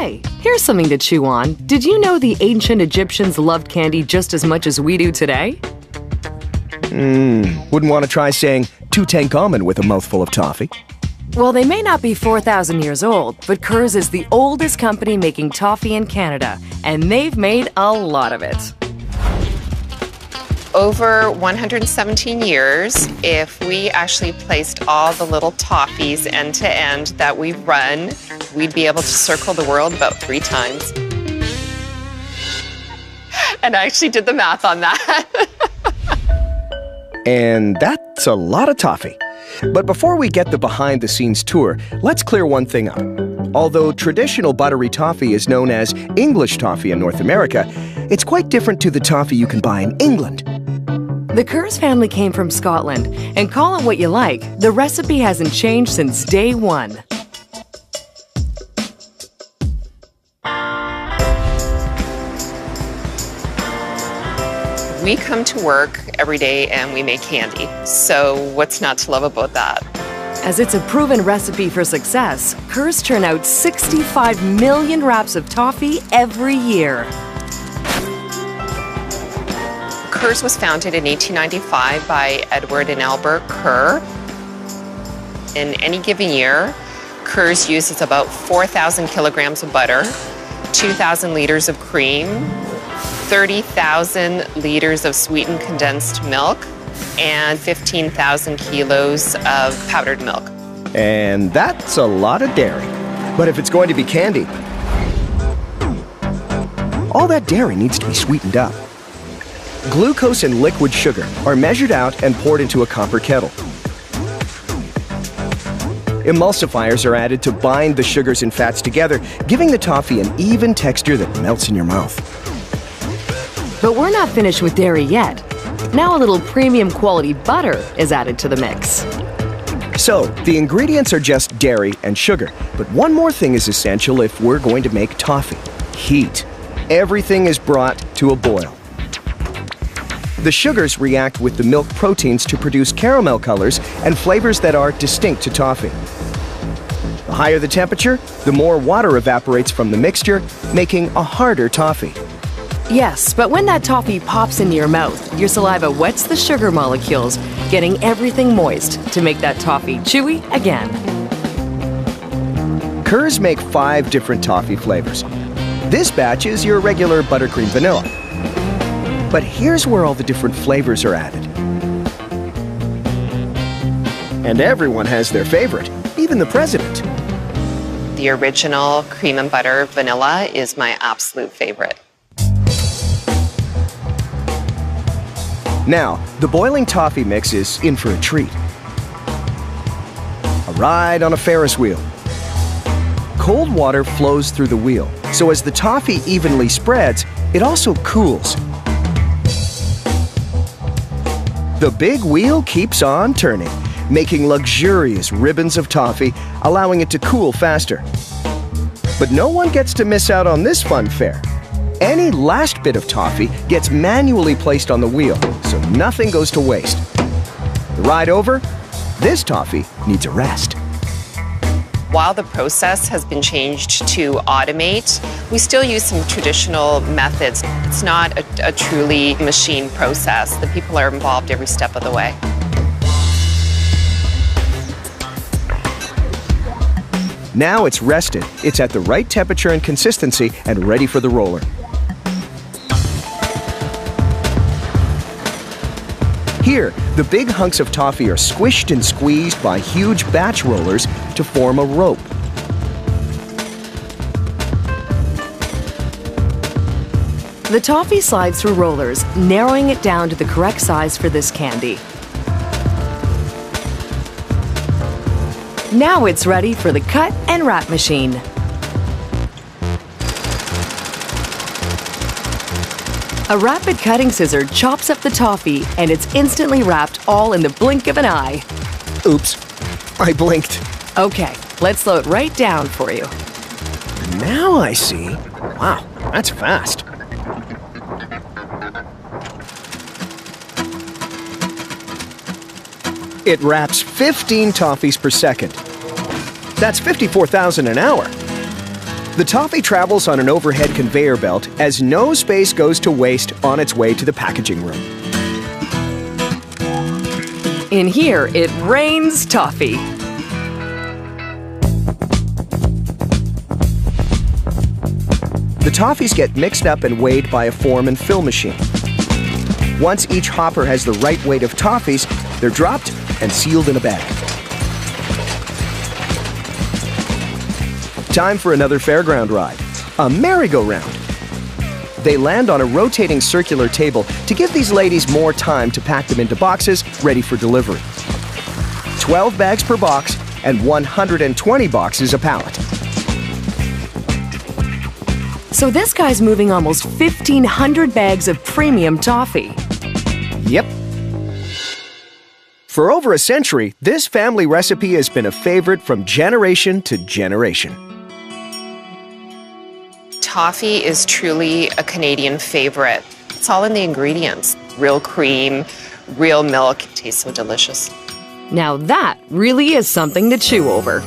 Hey, here's something to chew on. Did you know the ancient Egyptians loved candy just as much as we do today? Wouldn't want to try saying Tutankhamun with a mouthful of toffee. Well, they may not be 4,000 years old, but Kerr's is the oldest company making toffee in Canada, and they've made a lot of it. Over 117 years, if we actually placed all the little toffees end to end that we run, we'd be able to circle the world about 3 times. And I actually did the math on that. And that's a lot of toffee. But before we get the behind-the-scenes tour, let's clear one thing up. Although traditional buttery toffee is known as English toffee in North America, it's quite different to the toffee you can buy in England. The Kerr's family came from Scotland, and call it what you like, the recipe hasn't changed since day one. We come to work every day and we make candy. So what's not to love about that? As it's a proven recipe for success, Kerr's churn out 65 million wraps of toffee every year. Kerr's was founded in 1895 by Edward and Albert Kerr. In any given year, Kerr's uses about 4,000 kilograms of butter, 2,000 liters of cream, 30,000 liters of sweetened condensed milk, and 15,000 kilos of powdered milk. And that's a lot of dairy. But if it's going to be candy, all that dairy needs to be sweetened up. Glucose and liquid sugar are measured out and poured into a copper kettle. Emulsifiers are added to bind the sugars and fats together, giving the toffee an even texture that melts in your mouth. But we're not finished with dairy yet. Now a little premium quality butter is added to the mix. So, the ingredients are just dairy and sugar, but one more thing is essential if we're going to make toffee: heat. Everything is brought to a boil. The sugars react with the milk proteins to produce caramel colors and flavors that are distinct to toffee. The higher the temperature, the more water evaporates from the mixture, making a harder toffee. Yes, but when that toffee pops into your mouth, your saliva wets the sugar molecules, getting everything moist to make that toffee chewy again. Kerr's make 5 different toffee flavors. This batch is your regular buttercream vanilla. But here's where all the different flavors are added. And everyone has their favorite, even the president. The original cream and butter vanilla is my absolute favorite. Now, the boiling toffee mix is in for a treat. A ride on a Ferris wheel. Cold water flows through the wheel, so as the toffee evenly spreads, it also cools. The big wheel keeps on turning, making luxurious ribbons of toffee, allowing it to cool faster. But no one gets to miss out on this fun fair. Any last bit of toffee gets manually placed on the wheel, so nothing goes to waste. The ride over? This toffee needs a rest. While the process has been changed to automate, we still use some traditional methods. It's not a truly machine process. The people are involved every step of the way. Now it's rested, it's at the right temperature and consistency, and ready for the roller. Here, the big hunks of toffee are squished and squeezed by huge batch rollers to form a rope. The toffee slides through rollers, narrowing it down to the correct size for this candy. Now it's ready for the cut and wrap machine. A rapid cutting scissor chops up the toffee, and it's instantly wrapped all in the blink of an eye. Oops, I blinked. Okay, let's slow it right down for you. Now I see. Wow, that's fast. It wraps 15 toffees per second. That's 54,000 an hour. The toffee travels on an overhead conveyor belt as no space goes to waste on its way to the packaging room. In here, it rains toffee. The toffees get mixed up and weighed by a form and fill machine. Once each hopper has the right weight of toffees, they're dropped and sealed in a bag. Time for another fairground ride, a merry-go-round. They land on a rotating circular table to give these ladies more time to pack them into boxes ready for delivery. 12 bags per box and 120 boxes a pallet. So this guy's moving almost 1,500 bags of premium toffee. Yep. For over a century, this family recipe has been a favorite from generation to generation. Toffee is truly a Canadian favorite. It's all in the ingredients. Real cream, real milk. It tastes so delicious. Now that really is something to chew over.